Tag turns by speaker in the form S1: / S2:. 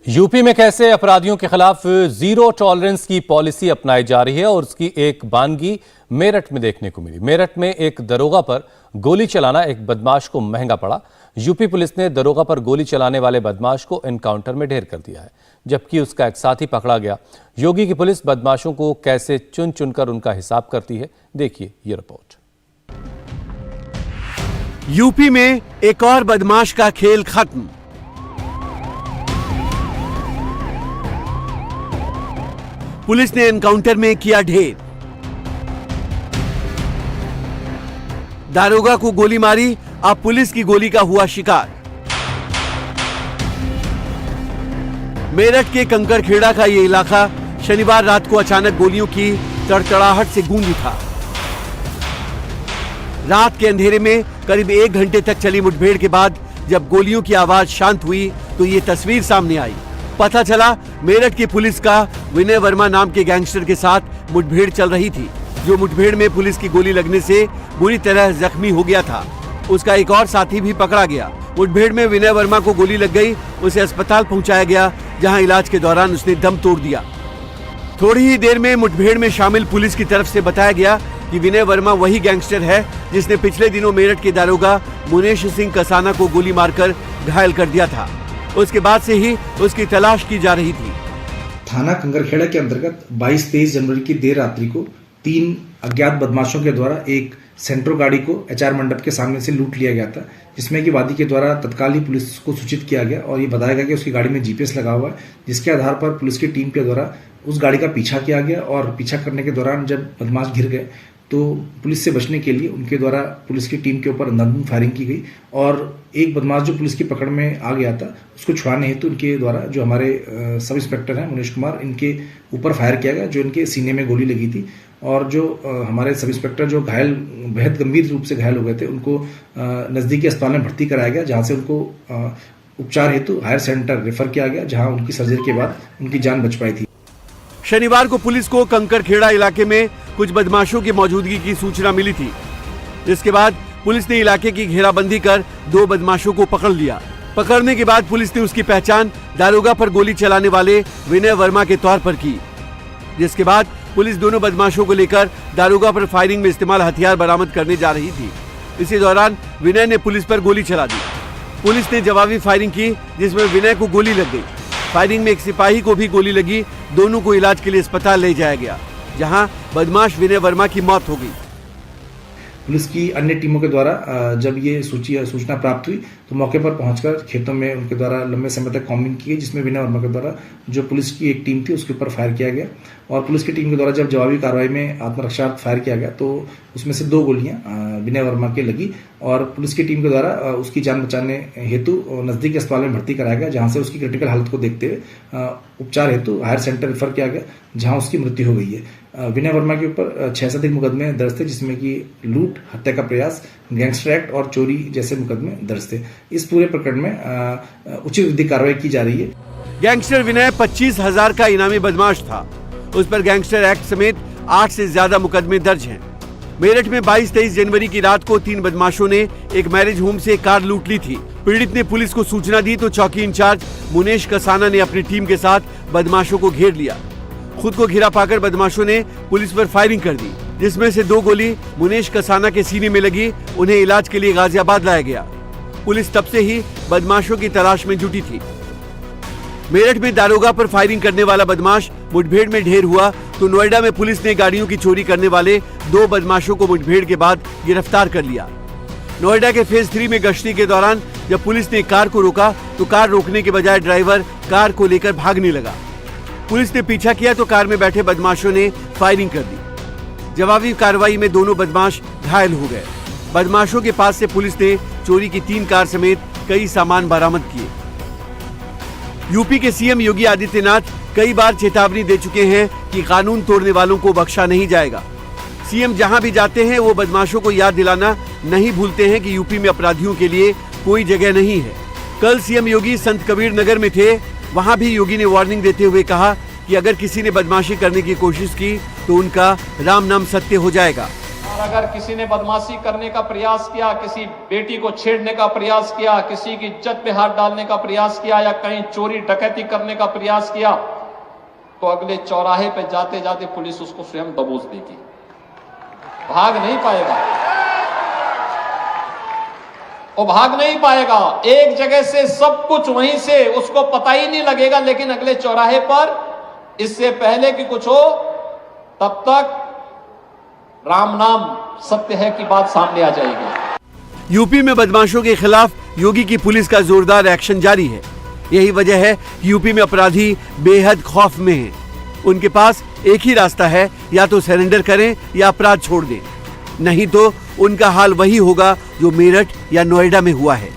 S1: UP में कैसे अपराधियों के खिलाफ जीरो टॉलरेंस की पॉलिसी अपनाई जा रही है और उसकी एक बानगी मेरठ में देखने को मिली। मेरठ में एक दरोगा पर गोली चलाना एक बदमाश को महंगा पड़ा। यूपी पुलिस ने दरोगा पर गोली चलाने वाले बदमाश को एनकाउंटर में ढेर कर दिया है, जबकि उसका एक साथी पकड़ा गया। योगी की पुलिस बदमाशों को कैसे चुन चुनकर उनका हिसाब करती है, देखिए ये रिपोर्ट।
S2: यूपी में एक और बदमाश का खेल खत्म। पुलिस ने एनकाउंटर में किया ढेर। दारोगा को गोली मारी, अब पुलिस की गोली का हुआ शिकार। मेरठ के कंकरखेड़ा का ये इलाका शनिवार रात को अचानक गोलियों की तड़तड़ाहट से गूंज उठा। रात के अंधेरे में करीब 1 घंटे तक चली मुठभेड़ के बाद जब गोलियों की आवाज शांत हुई तो ये तस्वीर सामने आई। पता चला मेरठ की पुलिस का विनय वर्मा नाम के गैंगस्टर के साथ मुठभेड़ चल रही थी, जो मुठभेड़ में पुलिस की गोली लगने से बुरी तरह जख्मी हो गया था। उसका एक और साथी भी पकड़ा गया। मुठभेड़ में विनय वर्मा को गोली लग गई, उसे अस्पताल पहुंचाया गया, जहां इलाज के दौरान उसने दम तोड़ दिया। थोड़ी ही देर में मुठभेड़ में शामिल पुलिस की तरफ से बताया गया कि विनय वर्मा वही गैंगस्टर है जिसने पिछले दिनों मेरठ के दारोगा मुनेश सिंह कसाना को गोली मारकर घायल कर दिया था। उसके बाद से ही उसकी तलाश की जा रही थी।
S3: थाना कंकरखेड़ा के अंतर्गत 22-23 जनवरी की देर रात्रि को 3 अज्ञात बदमाशों के द्वारा एक सेंट्रो गाड़ी को एचआर मंडप के सामने से लूट लिया गया था, जिसमें कि वादी के द्वारा तत्काल ही पुलिस को सूचित किया गया और ये बताया गया कि उसकी गाड़ी में जीपीएस लगा हुआ है, जिसके आधार पर पुलिस की टीम के द्वारा उस गाड़ी का पीछा किया गया और पीछा करने के दौरान जब बदमाश घिर गए तो पुलिस से बचने के लिए उनके द्वारा पुलिस की टीम के ऊपर अंधाधुंध फायरिंग की गई और एक बदमाश जो पुलिस की पकड़ में आ गया था उसको छुड़ाने हेतु उनके द्वारा जो हमारे सब इंस्पेक्टर हैं मुनीश कुमार, इनके ऊपर फायर किया गया, जो इनके सीने में गोली लगी थी। और जो हमारे सब इंस्पेक्टर जो घायल बेहद गंभीर रूप से घायल हो गए थे उनको नज़दीकी अस्पताल में भर्ती कराया गया, जहाँ से उनको उपचार हेतु हायर सेंटर रेफर किया गया, जहाँ उनकी सर्जरी के बाद उनकी जान बच पाई थी।
S2: शनिवार को पुलिस को कंकरखेड़ा इलाके में कुछ बदमाशों की मौजूदगी की सूचना मिली थी, जिसके बाद पुलिस ने इलाके की घेराबंदी कर 2 बदमाशों को पकड़ लिया। पकड़ने के बाद पुलिस ने उसकी पहचान दारोगा पर गोली चलाने वाले विनय वर्मा के तौर पर की, जिसके बाद पुलिस दोनों बदमाशों को लेकर दारोगा पर फायरिंग में इस्तेमाल हथियार बरामद करने जा रही थी। इसी दौरान विनय ने पुलिस पर गोली चला दी। पुलिस ने जवाबी फायरिंग की, जिसमें विनय को गोली लग गई। फायरिंग में एक सिपाही को भी गोली लगी। दोनों को इलाज के लिए अस्पताल ले जाया गया, जहां बदमाश विनय वर्मा की मौत हो गई।
S3: पुलिस की अन्य टीमों के द्वारा जब ये सूचना प्राप्त हुई तो मौके पर पहुंचकर खेतों में उनके द्वारा लंबे समय तक कॉम्बिंग की गई, जिसमें विनय वर्मा के द्वारा जो पुलिस की एक टीम थी उसके ऊपर फायर किया गया और पुलिस की टीम के द्वारा जब जवाबी कार्रवाई में आत्मरक्षार्थ फायर किया गया तो उसमें से 2 गोलियां विनय वर्मा के लगी और पुलिस की टीम के द्वारा उसकी जान बचाने हेतु नजदीकी अस्पताल में भर्ती कराया गया, जहां से उसकी क्रिटिकल हालत को देखते हुए उपचार हेतु हायर सेंटर रेफर किया गया, जहां उसकी मृत्यु हो गई है। विनय वर्मा के ऊपर 6 से अधिक मुकदमे दर्ज थे, जिसमें कि लूट, हत्या का प्रयास, गैंगस्टर एक्ट और चोरी जैसे मुकदमे दर्ज थे। इस पूरे प्रकरण में उचित विधिक कार्रवाई की जा रही है।
S2: गैंगस्टर विनय 25,000 का इनामी बदमाश था। उस पर गैंगस्टर एक्ट समेत 8 से ज्यादा मुकदमे दर्ज हैं। मेरठ में 22-23 जनवरी की रात को 3 बदमाशों ने एक मैरिज होम से कार लूट ली थी। पीड़ित ने पुलिस को सूचना दी तो चौकी इंचार्ज मुनेश कसाना ने अपनी टीम के साथ बदमाशों को घेर लिया। खुद को घिरा पाकर बदमाशों ने पुलिस पर फायरिंग कर दी, जिसमें से 2 गोली मुनेश कसाना के सीने में लगी। उन्हें इलाज के लिए गाजियाबाद लाया गया। पुलिस तब से ही बदमाशों की तलाश में जुटी थी। मेरठ में दारोगा पर फायरिंग करने वाला बदमाश मुठभेड़ में ढेर हुआ तो नोएडा में पुलिस ने गाड़ियों की चोरी करने वाले 2 बदमाशों को मुठभेड़ के बाद गिरफ्तार कर लिया। नोएडा के फेज 3 में गश्ती के दौरान जब पुलिस ने कार को रोका तो कार रोकने के बजाय ड्राइवर कार को लेकर भागने लगा। पुलिस ने पीछा किया तो कार में बैठे बदमाशों ने फायरिंग कर दी। जवाबी कार्रवाई में दोनों बदमाश घायल हो गए। बदमाशों के पास से पुलिस ने चोरी की 3 कार समेत कई सामान बरामद किए। यूपी के सीएम योगी आदित्यनाथ कई बार चेतावनी दे चुके हैं कि कानून तोड़ने वालों को बख्शा नहीं जाएगा। सीएम जहां भी जाते हैं वो बदमाशों को याद दिलाना नहीं भूलते हैं कि यूपी में अपराधियों के लिए कोई जगह नहीं है। कल सीएम योगी संत कबीर नगर में थे, वहां भी योगी ने वार्निंग देते हुए कहा कि अगर किसी ने बदमाशी करने की कोशिश की तो उनका राम नाम सत्य हो जाएगा।
S4: और अगर किसी ने बदमाशी करने का प्रयास किया, किसी बेटी को छेड़ने का प्रयास किया, किसी की इज्जत पे हाथ डालने का प्रयास किया या कहीं चोरी डकैती करने का प्रयास किया, तो अगले चौराहे पे जाते जाते पुलिस उसको स्वयं दबोच देगी, भाग नहीं पाएगा, वो भाग नहीं पाएगा। एक जगह से सब कुछ वहीं से उसको पता ही नहीं लगेगा, लेकिन अगले चौराहे पर इससे पहले कि कुछ हो तब तक राम नाम सत्य है की बात सामने आ जाएगी।
S2: यूपी में बदमाशों के खिलाफ योगी की पुलिस का जोरदार एक्शन जारी है। यही वजह है कि यूपी में अपराधी बेहद खौफ में हैं। उनके पास एक ही रास्ता है, या तो सरेंडर करें या अपराध छोड़ दें, नहीं तो उनका हाल वही होगा जो मेरठ या नोएडा में हुआ है।